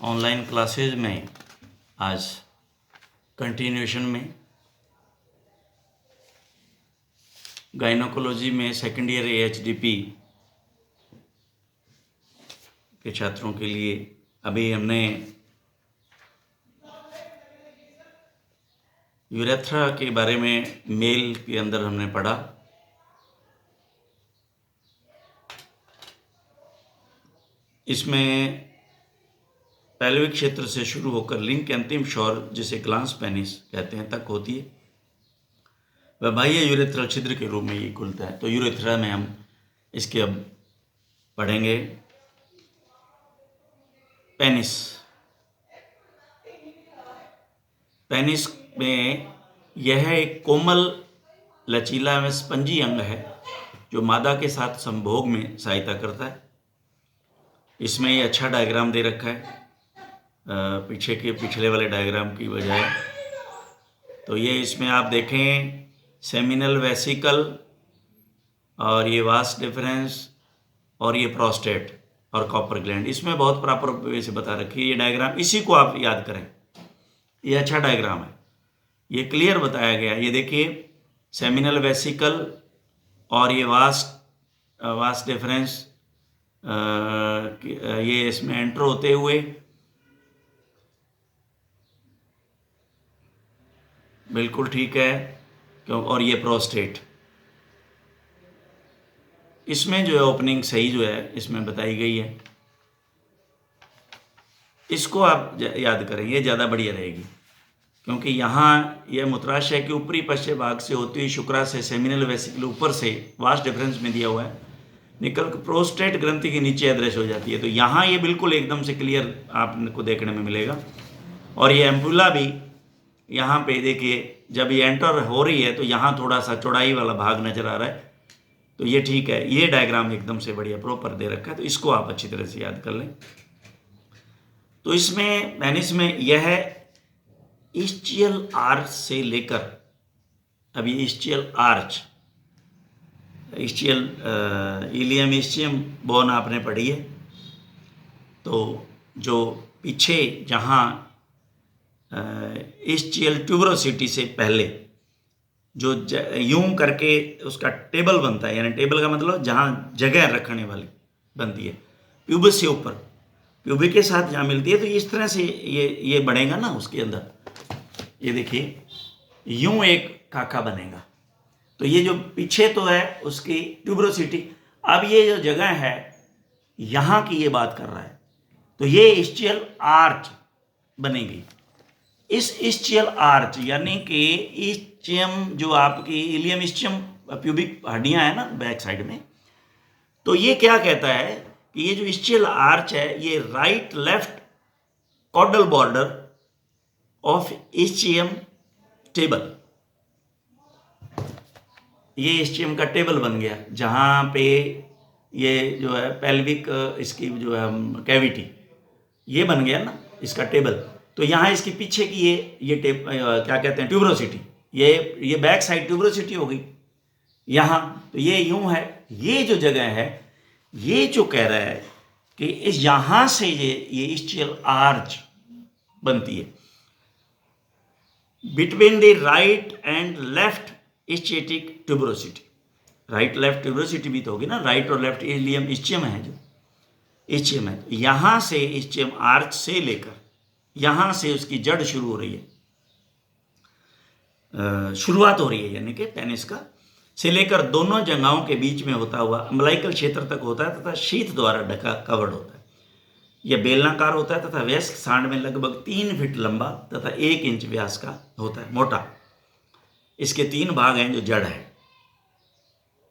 Online classes में आज continuation में गायनोकोलॉजी में सेकेंड ईयर एएचडीपी के छात्रों के लिए अभी हमने यूरेथ्रा के बारे में मेल के अंदर हमने पढ़ा। इसमें पैल्विक क्षेत्र से शुरू होकर लिंग के अंतिम शोर जिसे ग्लांस पेनिस कहते हैं तक होती है, वह बाह्य यूरेथ्रल छिद्र के रूप में ये खुलता है। तो यूरेथ्रा में हम इसके अब पढ़ेंगे पेनिस। पेनिस में यह एक कोमल लचीला व स्पंजी अंग है जो मादा के साथ संभोग में सहायता करता है। इसमें ये अच्छा डायग्राम दे रखा है पिछले वाले डायग्राम की बजाय। तो ये इसमें आप देखें सेमिनल वेसिकल और ये वास डिफरेंस और ये प्रोस्टेट और कॉपर ग्लैंड, इसमें बहुत प्रॉपर वे से बता रखी है ये डायग्राम। इसी को आप याद करें, ये अच्छा डायग्राम है, ये क्लियर बताया गया है। ये देखिए सेमिनल वेसिकल और ये वास डिफरेंस ये इसमें एंटर होते हुए बिल्कुल ठीक है क्यों। और ये प्रोस्टेट, इसमें जो है ओपनिंग सही जो है इसमें बताई गई है, इसको आप याद करें, ये ज़्यादा बढ़िया रहेगी क्योंकि यहाँ यह मूत्राशय के ऊपरी पश्चिम भाग से होती हुई शुक्राशय सेमिनल वेसिकल ऊपर से वास्ट डिफरेंस में दिया हुआ है निकल प्रोस्टेट ग्रंथि के नीचे अदृश्य हो जाती है। तो यहाँ ये बिल्कुल एकदम से क्लियर आपको देखने में मिलेगा। और ये एम्पुला भी यहाँ पे देखिए जब ये एंटर हो रही है तो यहाँ थोड़ा सा चौड़ाई वाला भाग नजर आ रहा है। तो ये ठीक है, ये डायग्राम एकदम से बढ़िया प्रॉपर दे रखा है, तो इसको आप अच्छी तरह से याद कर लें। तो इसमें पेनिस में यह इस्चियल आर्च से लेकर, अब ये ischial arch, ischial ilium ischium bone आपने पढ़ी है। तो जो पीछे जहाँ इस्चियल ट्यूबरोसिटी से पहले जो यूं करके उसका टेबल बनता है, यानी टेबल का मतलब जहाँ जगह रखने वाली बनती है प्यूबस से ऊपर, प्यूबिक के साथ जहाँ मिलती है, तो इस तरह से ये बनेगा ना उसके अंदर। ये देखिए यूं एक खाका बनेगा। तो ये जो पीछे तो है उसकी ट्यूबरोसिटी, अब ये जो जगह है यहाँ की ये बात कर रहा है, तो ये इस्चियल आर्च बनेगी। इस इस्चियल आर्च यानी कि इस्चियम जो आपकी इलियम इस्चियम प्यूबिक हड्डियाँ हैं ना बैक साइड में, तो ये क्या कहता है कि ये जो इस्चियल आर्च है ये right left caudal border of ischium table, ये इस्चियम का टेबल बन गया जहाँ पे ये जो है पेल्विक इसकी जो है कैविटी ये बन गया ना इसका टेबल। तो यहाँ इसके पीछे की ये क्या कहते हैं ट्यूबरोसिटी, ये बैक साइड ट्यूबरोसिटी हो गई यहाँ। तो ये यूं है, ये जो जगह है ये जो कह रहा है कि इस यहाँ से ये इस्चियल आर्च बनती है between the right and left ischiatic tuberosity. Right left tuberosity भी तो होगी ना, राइट और लेफ्ट इलियम इस्चियम है, जो इस्चियम है। तो यहाँ से इस्चियम आर्च से लेकर यहाँ से उसकी जड़ शुरू हो रही है, शुरुआत हो रही है, यानी कि पेनिस का से लेकर दोनों जंघाओं के बीच में होता हुआ अम्बलाइकल क्षेत्र तक होता है तथा शीथ द्वारा ढका कवर्ड होता है। यह बेलनाकार होता है तथा वयस्क सांड में लगभग 3 फीट लंबा तथा 1 इंच व्यास का होता है, मोटा। इसके 3 भाग हैं जो जड़ है।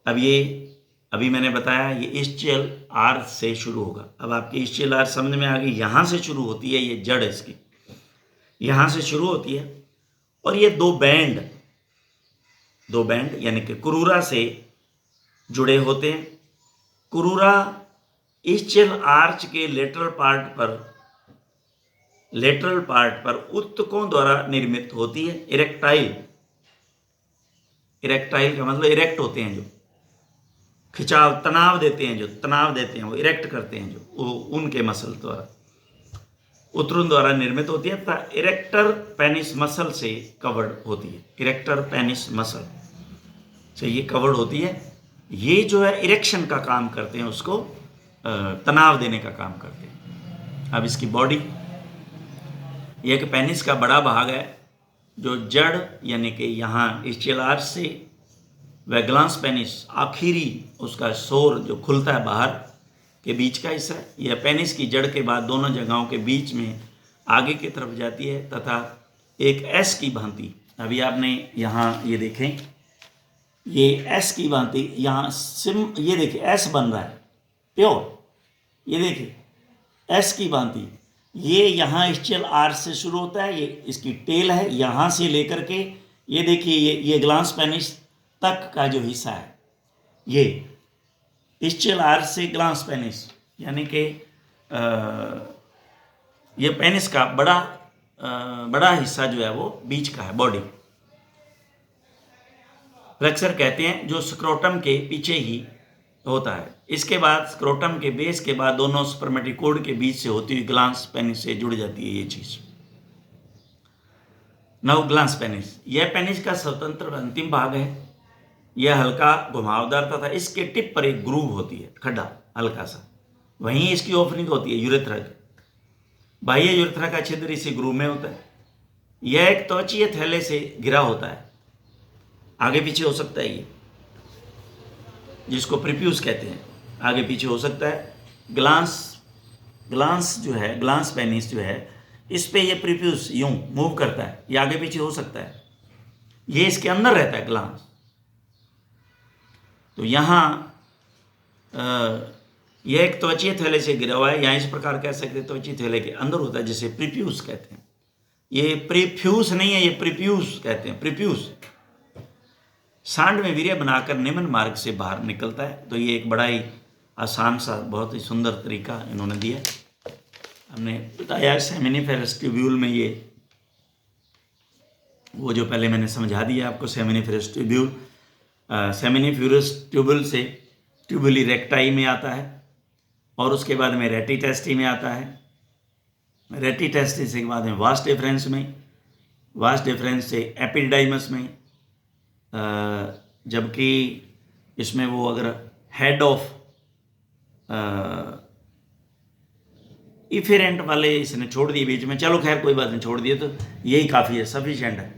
अब ये अभी मैंने बताया ये इस्चियल आर्च से शुरू होगा। अब आपकी इस्चियल आर्च समझ में आ गई, यहाँ से शुरू होती है, ये जड़ है इसकी, यहाँ से शुरू होती है। और ये दो बैंड यानी कि कुरूरा से जुड़े होते हैं। कुरूरा इस्चियल आर्च के लेटरल पार्ट पर उत्तकों द्वारा निर्मित होती है। इरेक्टाइल का मतलब इरेक्ट होते हैं, जो खिंचाव तनाव देते हैं, वो इरेक्ट करते हैं जो उनके मसल द्वारा। उतरून द्वारा निर्मित होती है तथा इरेक्टर पेनिस मसल से कवर्ड होती है। इरेक्टर पेनिस मसल से ये कवर्ड होती है। ये जो है इरेक्शन का काम करते हैं, उसको तनाव देने का काम करते हैं। अब इसकी बॉडी, यह एक पेनिस का बड़ा भाग है जो जड़ यानी कि यहाँ ischial arch से व ग्लांस पेनिस आखिरी उसका शोर जो खुलता है बाहर के बीच का हिस्सा है। यह पेनिस की जड़ के बाद दोनों जगहों के बीच में आगे की तरफ जाती है तथा एक एस की भांति, अभी आपने यहाँ ये देखें, ये एस की भांति यहाँ ये देखिए एस बन रहा है प्योर, ये देखिए एस की भांति। ये यहाँ ischial arch से शुरू होता है, ये इसकी टेल है, यहाँ से लेकर के ये देखिए ये ग्लांस पेनिस तक का जो हिस्सा है, ये ischial arch से ग्लांस पेनिस यानी कि ये पेनिस का बड़ा हिस्सा जो है वो बीच का है, बॉडी। फ्लेक्सर कहते हैं जो स्क्रोटम के पीछे ही होता है। इसके बाद स्क्रोटम के बेस के बाद दोनों स्पर्मेटिकोड के बीच से होती हुई ग्लांस पेनिस से जुड़ जाती है ये चीज। नव ग्लांस पेनिस, यह पेनिस का स्वतंत्र अंतिम भाग है। यह हल्का घुमावदार तथा इसके टिप पर एक ग्रूव होती है, खड्डा हल्का सा। वहीं इसकी ओपनिंग होती है यूरेथ्रा की। बाह्य यूरेथ्रा का छिद्र इसी ग्रूव में होता है। यह एक त्वचीय थैले से घिरा होता है, आगे पीछे हो सकता है ये, जिसको प्रीप्यूस कहते हैं, आगे पीछे हो सकता है। ग्लांस जो है, ग्लांस पेनिस जो है, इस पे ये प्रीप्यूस यूं मूव करता है, ये आगे पीछे हो सकता है। ये इसके अंदर रहता है ग्लांस। तो यहाँ यह एक त्वचीय थैले से घिरा हुआ है, या इस प्रकार कह सकते हैं त्वचीय थैले के अंदर होता है, जिसे प्रीप्यूस कहते हैं। ये प्रीफ्यूस नहीं है, ये प्रीप्यूस कहते हैं, प्रीप्यूस। सांड में वीर्य बनाकर निम्न मार्ग से बाहर निकलता है। तो ये एक बड़ा ही आसान सा बहुत ही सुंदर तरीका इन्होंने दिया। हमने बताया सेमिनिफेरस ट्यूब्यूल में ये वो जो पहले मैंने समझा दिया आपको, सेमिनिफेरस ट्यूब्यूल सेमिनिफ्यूरस ट्यूबुल से ट्यूबुली रेक्टाई में आता है, और उसके बाद में रेटी टेस्टी में आता है। रेटी टेस्टी से के बाद में वास्ट डिफरेंस में, वास्ट डिफरेंस से एपिडाइमस में, जबकि इसमें वो अगर हेड ऑफ इफेरेंट वाले इसने छोड़ दिए बीच में, चलो खैर कोई बात नहीं, छोड़ दिए तो यही काफ़ी है, सफिशिएंट है।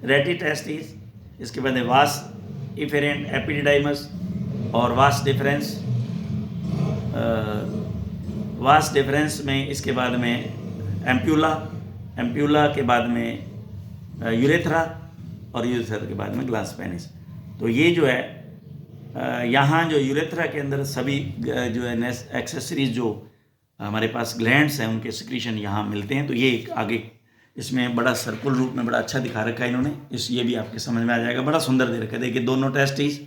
रेटी टेस्टिस, इसके बाद वास्ट इफेरेंट, एपिडाइमस और वास्ट डिफरेंस। वास्ट डिफरेंस में इसके बाद में एम्प्यूला के बाद में यूरेथ्रा, और यूरेथ्रा के बाद में ग्लास पेनिस। तो ये जो है यहाँ जो यूरेथ्रा के अंदर सभी जो है एक्सेसरीज जो हमारे पास ग्लैंड्स हैं उनके सिक्रीशन यहाँ मिलते हैं। तो ये एक आगे इसमें बड़ा सर्कुलर रूप में बड़ा अच्छा दिखा रखा है इन्होंने, ये भी आपके समझ में आ जाएगा, बड़ा सुंदर दे रखा है। देखिए दोनों टेस्टिस,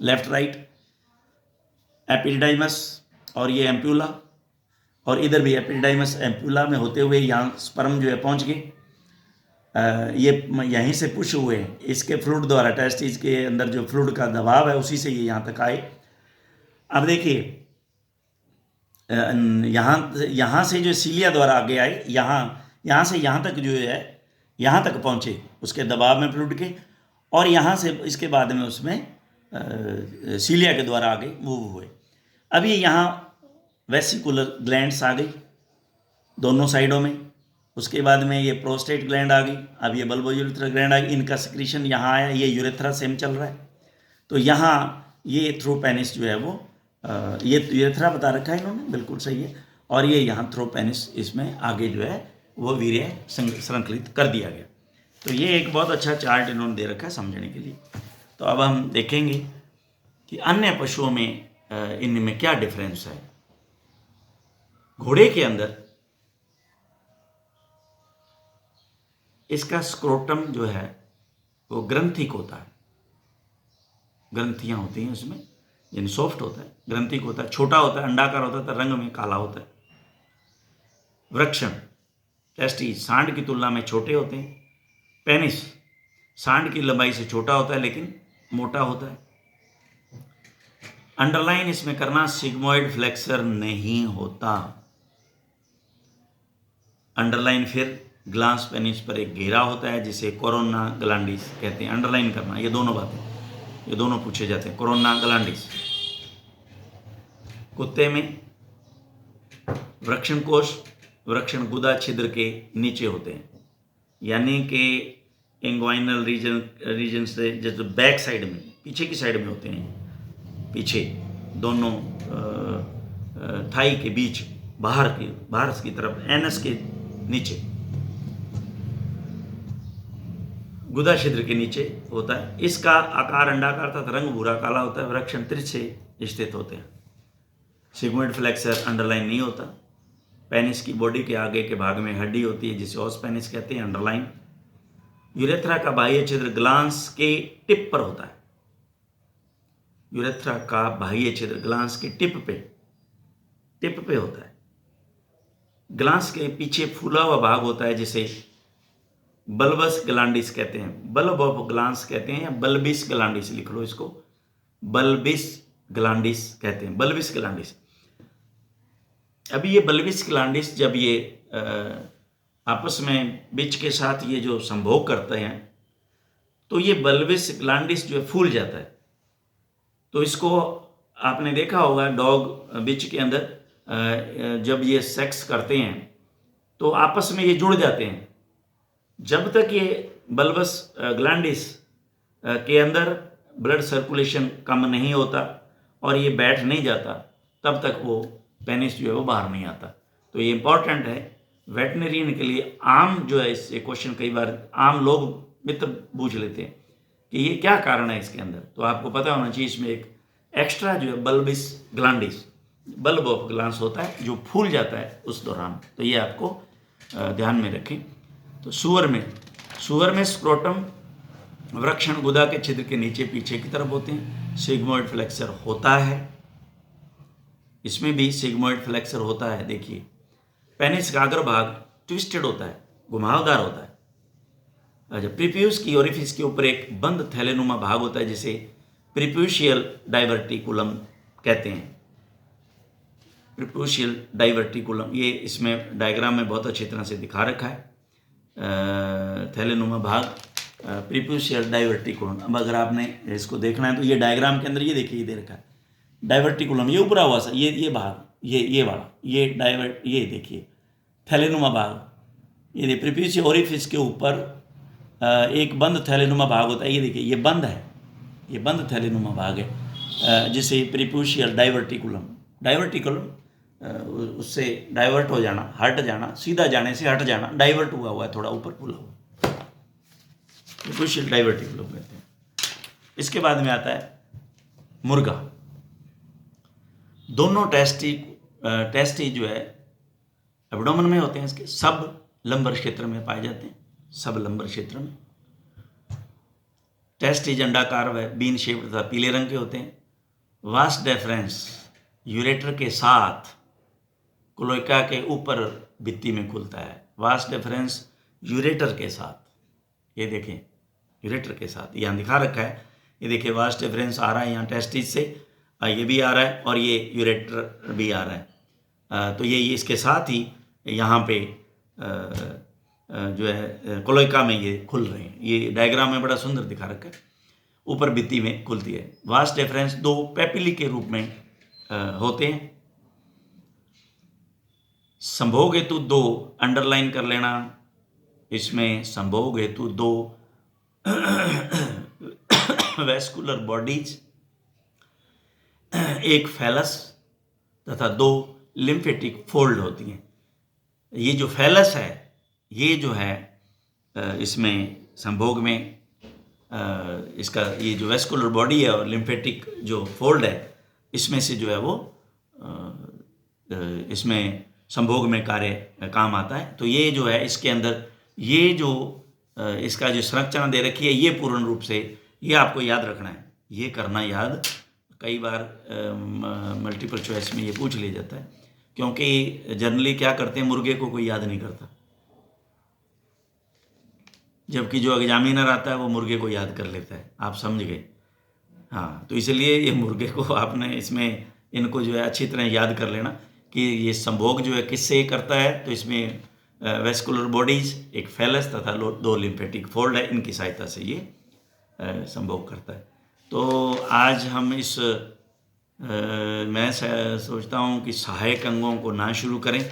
लेफ्ट राइट, एपिडाइमस और ये एम्प्यूला, और इधर भी एपिडाइमस एम्प्यूला में होते हुए यहाँ स्पर्म जो है पहुँच गए, ये यहीं से पुश हुए, इसके फ्लूइड द्वारा, टेस्टिस के अंदर जो फ्लूइड का दबाव है उसी से ये यहाँ तक आए। अब देखिए यहाँ से जो सीलिया द्वारा आगे आए, यहाँ से यहाँ तक जो है यहाँ तक पहुँचे उसके दबाव में फ्लूइड के, और यहाँ से इसके बाद में उसमें सीलिया के द्वारा आगे मूव हुए। अब ये यहाँ वेसिकुलर ग्लैंड्स आ गई दोनों साइडों में, उसके बाद में ये प्रोस्टेट ग्लैंड आ गई, अब ये बल्बोयूरेथ्रा ग्लैंड आ गई, इनका सिक्रीशन यहाँ आया, ये यूरेथ्रा सेम चल रहा है। तो यहाँ ये थ्रू पेनिस जो है वो ये यूरेथ्रा बता रखा है इन्होंने, बिल्कुल सही है, और ये यहाँ थ्रू पेनिस, इसमें आगे जो है वो वीर्य संकलित कर दिया गया। तो ये एक बहुत अच्छा चार्ट इन्होंने दे रखा है समझने के लिए। तो अब हम देखेंगे कि अन्य पशुओं में इनमें क्या डिफरेंस है। घोड़े के अंदर इसका स्क्रोटम जो है वो ग्रंथिक होता है, ग्रंथियां होती हैं उसमें, यानी सॉफ्ट होता है, ग्रंथिक होता है, छोटा होता है, अंडाकार होता है, तो रंग में काला होता है। वृक्षण, टेस्टिस सांड की तुलना में छोटे होते हैं। पेनिस सांड की लंबाई से छोटा होता है लेकिन मोटा होता है। अंडरलाइन इसमें करना, सिग्मोइड फ्लेक्सर नहीं होता। अंडरलाइन फिर ग्लांस पेनिस पर एक घेरा होता है जिसे कोरोना ग्लैंडिस कहते हैं। अंडरलाइन करना, ये दोनों बातें, ये दोनों पूछे जाते हैं। कोरोना ग्लैंडिस। कुत्ते में वृक्षण कोश वृक्षण गुदा छिद्र के नीचे होते हैं, यानी कि इंग्वाइनल रीजन से जैसे बैक साइड में, पीछे की साइड में होते हैं, पीछे दोनों थाई के बीच, बाहर की तरफ, एनस के नीचे, गुदा छिद्र के नीचे होता है। इसका आकार अंडाकार तथा रंग भूरा काला होता है। वृक्षण तिरछे स्थित होते हैं। सिग्मोइड फ्लेक्सर अंडरलाइन नहीं होता। पेनिस की बॉडी के आगे के भाग में हड्डी होती है जिसे ओस पेनिस कहते हैं, अंडरलाइन। यूरेथ्रा का बाह्य छिद्र ग्लांस के टिप पर होता है। यूरेथ्रा का बाह्य छिद्र ग्लांस के टिप पे होता है। ग्लांस के पीछे फूला हुआ भाग होता है जिसे बल्बस ग्लैंडिस कहते हैं। बल्ब ऑफ ग्लांस कहते हैं, या बल्बिस ग्लैंडिस लिख लो इसको, बल्बिस ग्लैंडिस कहते हैं, बल्बिस ग्लैंडिस। अभी ये बल्बिस ग्लैंडिस जब ये आपस में बीच के साथ ये जो संभोग करते हैं, तो ये बल्बिस ग्लैंडिस जो है फूल जाता है। तो इसको आपने देखा होगा, डॉग बीच के अंदर जब ये सेक्स करते हैं तो आपस में ये जुड़ जाते हैं। जब तक ये बल्बस ग्लैंडिस के अंदर ब्लड सर्कुलेशन कम नहीं होता और ये बैठ नहीं जाता, तब तक वो पेनिस जो है वो बाहर नहीं आता। तो ये इंपॉर्टेंट है वेटनरियन के लिए। आम जो है इससे क्वेश्चन कई बार आम लोग मित्र पूछ लेते हैं कि ये क्या कारण है इसके अंदर, तो आपको पता होना चाहिए इसमें एक एक्स्ट्रा जो है बल्बिस ग्लैंडिस, बल्ब ऑफ ग्लांस होता है जो फूल जाता है उस दौरान। तो ये आपको ध्यान में रखें। तो सुअर में स्क्रोटम वृक्षण गुदा के छिद्र के नीचे पीछे की तरफ होते हैं। सिग्मोइड फ्लेक्सर होता है, इसमें भी सिग्मोइड फ्लेक्सर होता है। देखिए, पेनिस का अग्रभाग ट्विस्टेड होता है, घुमावदार होता है। अच्छा, प्रीप्यूस की ओरिफिस के ऊपर एक बंद थैलेनुमा भाग होता है जिसे प्रीप्यूशियल डाइवर्टिकुलम कहते हैं। प्रीप्यूशियल डाइवर्टिकुलम, ये इसमें डायग्राम में बहुत अच्छी तरह से दिखा रखा है। थैलेनुमा भाग, प्रीप्यूशियल डाइवर्टिकुलम। अब अगर आपने इसको देखना है तो ये डायग्राम के अंदर ये देखिए, ये दे रखा है डाइवर्टिकुलम, ये ऊपरा हुआ सा, ये भाग, ये वाला, ये देखिए थैलेनुमा भाग, ये प्रीप्यूशियल ओरिफिस के ऊपर एक बंद थैलेनुमा भाग होता है। ये देखिए, ये बंद है, ये बंद थैलेनुमा भाग है जिसे प्रीप्यूशियल डाइवर्टिकुलम उससे डाइवर्ट हो जाना, हट जाना, सीधा जाने से हट जाना, डाइवर्ट हुआ है, थोड़ा ऊपर फूला हुआ, प्रीप्यूशियल डाइवर्टिकुलम कहते हैं। इसके बाद में आता है मुर्गा। दोनों टेस्टी जो है एब्डोमेन में होते हैं, इसके सब लंबर क्षेत्र में पाए जाते हैं, सब लंबर क्षेत्र में। टेस्टिज अंडाकार व बीन शेप्ड तथा पीले रंग के होते हैं। वास डेफरेंस यूरेटर के साथ क्लोएका के ऊपर भित्ति में खुलता है। वास डेफरेंस यूरेटर के साथ, ये देखें यूरेटर के साथ यहाँ दिखा रखा है, ये देखिए वास डेफरेंस आ रहा है यहाँ टेस्टिज से, ये भी आ रहा है और ये यूरेटर भी आ रहा है। तो ये इसके साथ ही यहाँ पे जो है क्लोएका में ये खुल रहे हैं। ये डायग्राम में बड़ा सुंदर दिखा रखा है, ऊपर भित्ति में खुलती है। वास डेफरेंस दो पेपिली के रूप में होते हैं। संभोग हेतु दो, अंडरलाइन कर लेना, इसमें संभोग हेतु दो वेस्कुलर बॉडीज, एक फैलस तथा दो लिम्फेटिक फोल्ड होती हैं। ये जो फैलस है, ये जो है इसमें संभोग में इसका ये जो वेस्कुलर बॉडी है और लिम्फेटिक जो फोल्ड है, इसमें से जो है वो इसमें संभोग में काम आता है। तो ये जो है इसके अंदर ये जो इसका जो संरचना दे रखी है, ये पूर्ण रूप से ये आपको याद रखना है, ये करना याद। कई बार मल्टीपल चॉइस में ये पूछ लिया जाता है, क्योंकि जनरली क्या करते हैं, मुर्गे को कोई याद नहीं करता, जबकि जो एग्जामिनर आता है वो मुर्गे को याद कर लेता है। आप समझ गए? हाँ, तो इसलिए ये मुर्गे को आपने इसमें इनको जो है अच्छी तरह याद कर लेना कि ये संभोग जो है किससे करता है। तो इसमें वेस्कुलर बॉडीज, एक फेलस तथा दो लिम्फेटिक फोल्ड है, इनकी सहायता से ये संभव करता है। तो आज हम इस मैं सोचता हूँ कि सहायक अंगों को ना शुरू करें।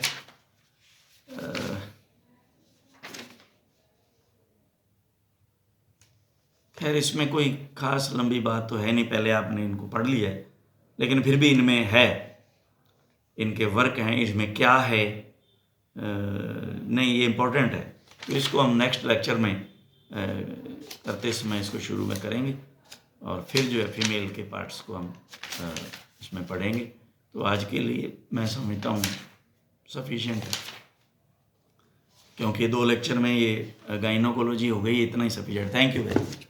खैर इसमें कोई खास लंबी बात तो है नहीं, पहले आपने इनको पढ़ लिया है, लेकिन फिर भी इनमें है, इनके वर्क हैं, इसमें क्या है, नहीं ये इम्पोर्टेंट है। तो इसको हम नेक्स्ट लेक्चर में करते समय इसको शुरू में करेंगे, और फिर जो है फीमेल के पार्ट्स को हम इसमें पढ़ेंगे। तो आज के लिए मैं समझता हूँ सफिशिएंट है, क्योंकि 2 लेक्चर में ये गाइनोकोलॉजी हो गई, इतना ही sufficient. Thank you very much.